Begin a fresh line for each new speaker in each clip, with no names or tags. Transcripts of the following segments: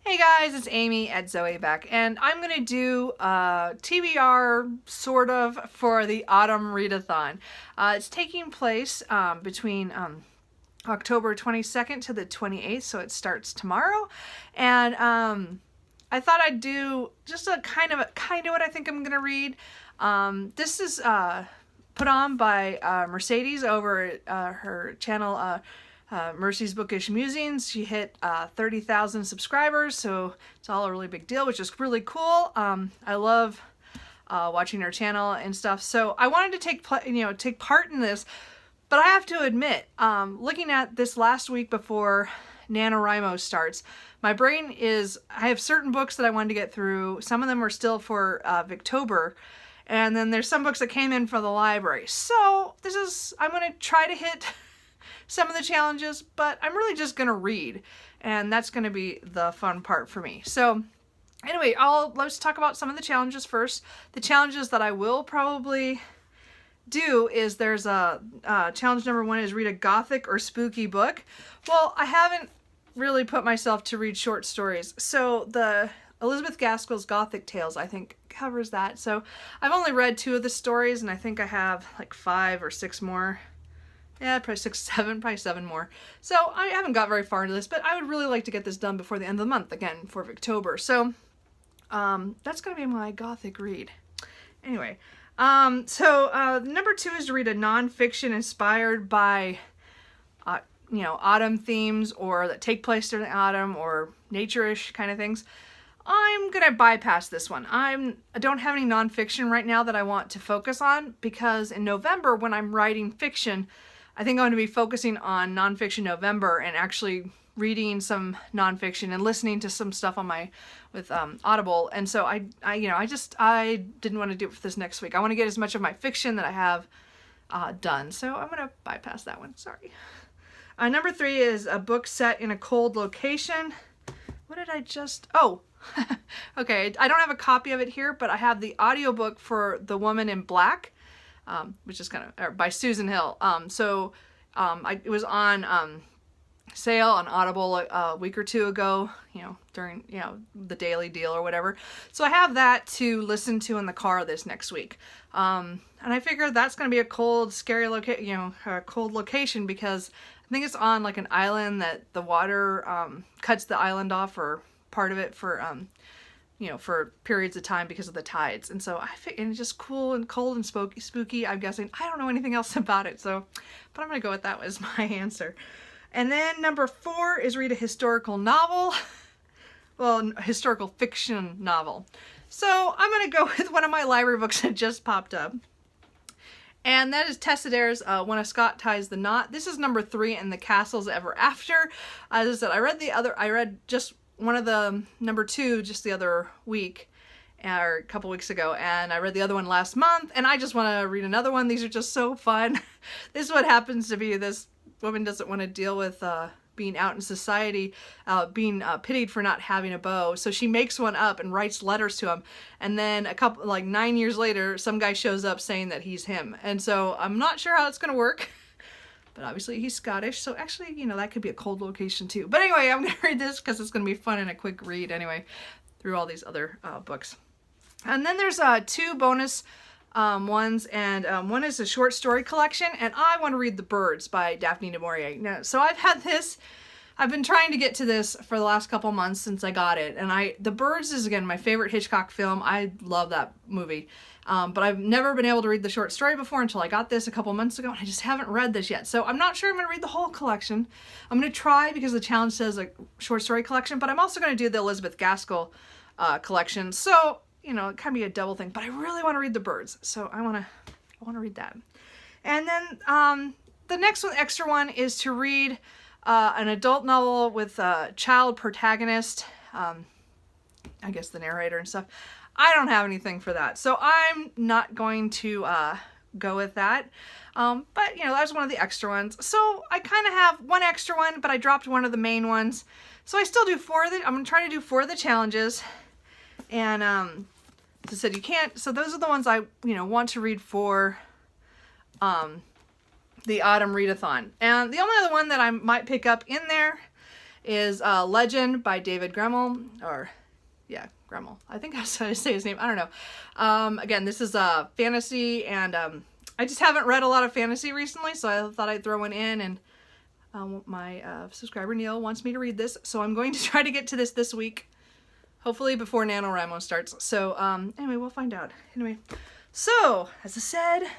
Hey guys, it's Amy at Zoe back, and I'm going to do a TBR, sort of, for the Autumn Readathon. It's taking place between October 22nd to the 28th, so it starts tomorrow. And I thought I'd do just a kind of what I think I'm going to read. This is put on by Mercedes over at her channel, Mercysbookishmusings. She hit 30,000 subscribers, so it's all a really big deal, which is really cool. I love watching her channel and stuff, so I wanted to take part in this. But I have to admit, looking at this last week before NaNoWriMo starts, my brain is, I have certain books that I wanted to get through. Some of them are still for Victober, and then there's some books that came in from the library. So I'm going to try to hit some of the challenges, but I'm really just gonna read, and that's gonna be the fun part for me. So anyway, let's talk about some of the challenges first. The challenges that I will probably do is there's a challenge number 1 is read a gothic or spooky book. Well, I haven't really put myself to read short stories, so the Elizabeth Gaskell's Gothic Tales I think covers that. So I've only read 2 of the stories, and I think I have like 5 or 6 more. Yeah, probably 6, 7, probably 7 more. So I haven't got very far into this, but I would really like to get this done before the end of the month, again, for Victober. So that's going to be my gothic read. Anyway, number 2 is to read a nonfiction inspired by, autumn themes, or that take place during the autumn, or nature-ish kind of things. I'm going to bypass this one. I don't have any nonfiction right now that I want to focus on, because in November, when I'm writing fiction, I think I'm going to be focusing on Nonfiction November and actually reading some nonfiction and listening to some stuff on with Audible. And so I didn't want to do it for this next week. I want to get as much of my fiction that I have done. So I'm going to bypass that one. Sorry. Number 3 is a book set in a cold location. What did I just... Oh, okay. I don't have a copy of it here, but I have the audiobook for The Woman in Black. Which is by Susan Hill. It was on sale on Audible a week or 2 ago, during, the daily deal or whatever. So I have that to listen to in the car this next week. And I figure that's going to be a cold, scary cold location, because I think it's on like an island that the water cuts the island off, or part of it, for for periods of time because of the tides. And so and it's just cool and cold and spooky, I'm guessing. I don't know anything else about it, but I'm gonna go with that as my answer. And then number 4 is read a historical novel. Well, a historical fiction novel. So I'm gonna go with one of my library books that just popped up. And that is Tessa Dare's When a Scot Ties the Knot. This is number 3 in the Castles Ever After. As I said, I read just one of the number 2 just the other week, or a couple weeks ago, and I read the other one last month, and I just want to read another one. These are just so fun. This is what happens to be. This woman doesn't want to deal with being out in society, being pitied for not having a beau, so she makes one up and writes letters to him, and then 9 years later, some guy shows up saying that he's him. And so I'm not sure how it's gonna work. But obviously he's Scottish, so actually, that could be a cold location too. But anyway, I'm going to read this because it's going to be fun and a quick read anyway, through all these other books. And then there's 2 bonus ones, and one is a short story collection, and I want to read The Birds by Daphne du Maurier. Now, so I've been trying to get to this for the last couple months since I got it, and The Birds is, again, my favorite Hitchcock film. I love that movie. But I've never been able to read the short story before until I got this a couple months ago, and I just haven't read this yet. So I'm not sure I'm going to read the whole collection. I'm going to try, because the challenge says a short story collection, but I'm also going to do the Elizabeth Gaskell collection. So, it can be a double thing, but I really want to read The Birds. So I want to read that. And then the next extra one is to read an adult novel with a child protagonist, I guess the narrator and stuff. I don't have anything for that, so I'm not going to go with that. But, that's one of the extra ones. So I kind of have one extra one, but I dropped one of the main ones. So I still do 4 of the, I'm going to try to do 4 of the challenges. And, as I said, you can't, so those are the ones I, want to read for the Autumn Readathon. And the only other one that I might pick up in there is Legend by David Gremmel, or yeah, Gremmel. I think that's how I say his name. I don't know. Again, this is fantasy, and I just haven't read a lot of fantasy recently, so I thought I'd throw one in, and my subscriber Neil wants me to read this, so I'm going to try to get to this week, hopefully before NaNoWriMo starts. So anyway, we'll find out. Anyway, so as I said,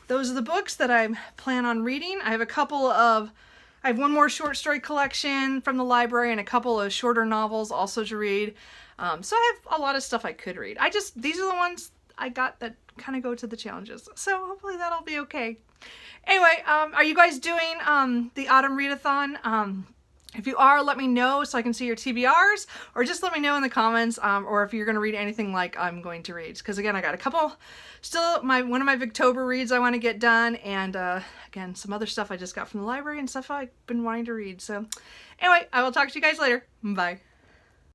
those are the books that I plan on reading. I have one more short story collection from the library and a couple of shorter novels also to read. So I have a lot of stuff I could read. These are the ones I got that kind of go to the challenges. So hopefully that'll be okay. Anyway, are you guys doing the autumn readathon? If you are, let me know so I can see your TBRs, or just let me know in the comments, or if you're going to read anything like I'm going to read. Because again, I got a couple, still one of my Victober reads I want to get done, and again, some other stuff I just got from the library and stuff I've been wanting to read. So anyway, I will talk to you guys later. Bye.